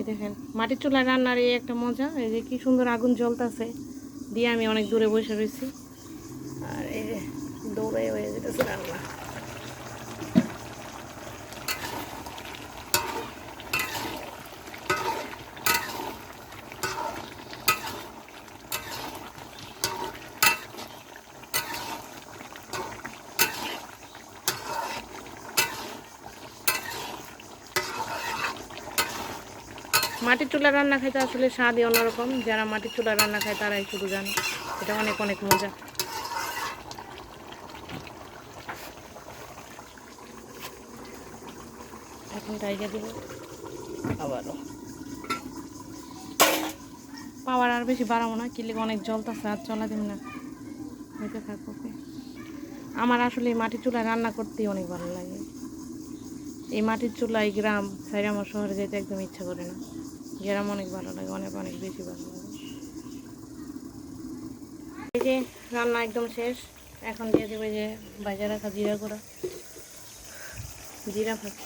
এই দেখেন মাটির চুলায় রান্নার এই একটা মজা। এই যে কি সুন্দর আগুন জ্বলতেছে, দিয়ে আমি অনেক দূরে বসে রয়েছি, আর এই যে দৌড়ে হয়ে যেতেছে রান্না। মাটির চুলা রান্না খাইতে আসলে স্বাদই অন্যরকম। যারা মাটির চুলা রান্না খায় তারাই শুধু জানে, এটা অনেক অনেক মজা। এখন টাইগা দিব আবারও, পাওয়ার আর বেশি বাড়াবো না, কিলে অনেক জলতাছে, আর চলা দিন না, হইতে থাকবো। আমার আসলে এই মাটির চুলায় রান্না করতেই অনেক ভালো লাগে। এই মাটির চুলা, এই গ্রাম সাইড আমার শহরে যেতে একদম ইচ্ছা করে না। গ্রাম অনেক ভালো লাগে, অনেক অনেক বেশি ভালো লাগে। এই যে রান্না একদম শেষ, এখন দিয়ে দেবে যে বাজার রাখা জিরা গুঁড়া, জিরা ভাজি।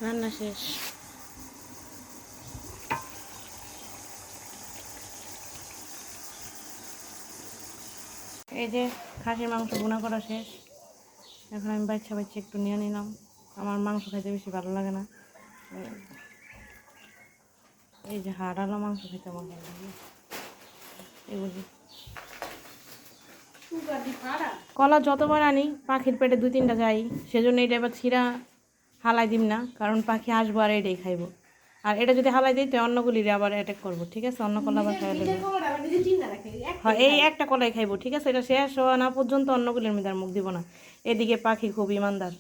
রান্না শেষ। এই যে খাসির মাংস ভুনা করা শেষ, এখন আমি বাচ্চা একটু নিয়ে নিলাম। আমার মাংস খাইতে বেশি ভালো লাগে না, এই যে হাড়ালো মাংস খেতে আমার ভালো লাগে। এগুলি কলা যতবার আনি পাখির পেটে 2-3টা যাই, সেজন্য এটা এবার ছিঁড়া হালাই দিম না, কারণ পাখি আসবো আর এটাই খাইবো। আর এটা যদি হালাই দিই তো অন্যগুলির আবার অ্যাটাক করবো, ঠিক আছে? অন্য কলা আবার খাইলে হ্যাঁ, এই একটা কলাই খাইবো, ঠিক আছে? এটা শেষ হওয়া না পর্যন্ত অন্যগুলির মধ্যে আর মুখ দিব না। এদিকে পাখি খুব ইমানদার।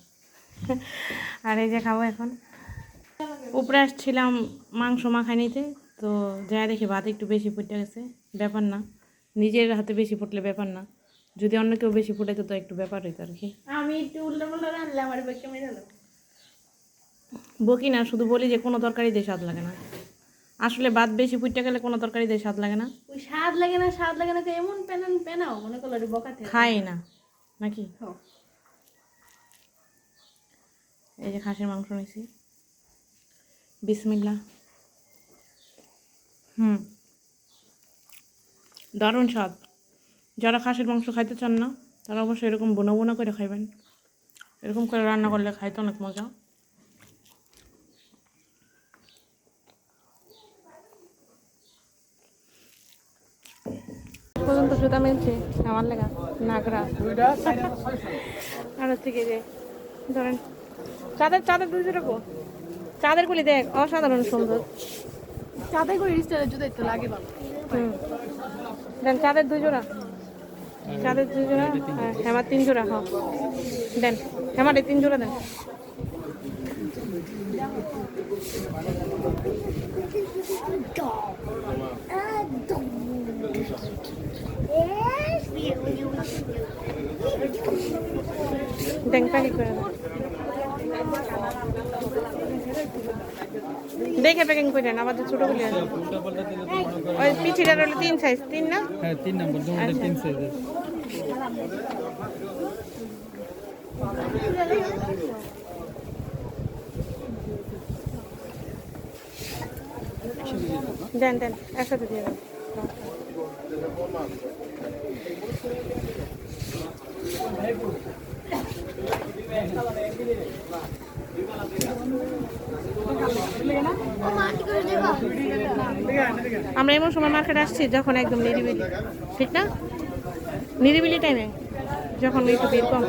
আর এই যে খাবো এখন। উপরে আসছিলাম মাংস মাখাই নিতে, তো যা দেখি ভাত একটু বেশি ফুটে গেছে। ব্যাপার না, নিজের হাতে বেশি ফুটলে ব্যাপার না, যদি অন্য কেউ বেশি ফুটাইতো তো একটু ব্যাপার হইতো আর কি। আমি একটু উল্টো পাল্টা রান্নালে আমার বেঁকে মেরে দাও। বকি না, শুধু বলি যে কোনো তরকারি দিয়ে স্বাদ লাগে না। আসলে ভাত বেশি ফুটে গেলে কোনো তরকারি দিয়ে স্বাদ লাগে না। ওই স্বাদ লাগে না, স্বাদ লাগে না, এমন পেনাও মনে করলো বকাতে খাই না নাকি। এই যে খাসির মাংস নিয়েছি, বিসমিল্লাহ। দারুণ স্বাদ। যারা খাসির মাংস খাইতে চান না তারা অবশ্যই এরকম বোনা বোনা করে খাইবেন। এরকম করে রান্না করলে খাইতে অনেক মজা। পর্যন্ত জুতা মিলছে আমার লেগা নাগরা। আর হচ্ছে কি যে ধরেন চাঁদের 200 টাকা, চাঁদের গুলি দেখ অসাধারণ সুন্দর। চাঁদের গুলি স্টাইলের জুতা একটু লাগে ভালো। দেন চাঁদের 2 জোড়া, চাঁদের 2 জোড়া, হেমার 3 জোড়া। হ্যাঁ দেন, হেমারে 3 জোড়া দেন। দেন প্যাকেট করে দেন, দেখে প্যাকিং করে দেন। আবার যে ছোটগুলি আছে ওই পিছিটার হলো 3 সাইজ, 3 না? হ্যাঁ 3 নম্বর, তোমাদের 3 সাইজ। দেন দেন একসাথে দিয়ে দেন। আমরা এমন সময় মার্কেটে আসছি যখন একদম নিরিবিলি, ঠিক না? নিরিবিলি টাইমে যখন একটু ভিড় কম।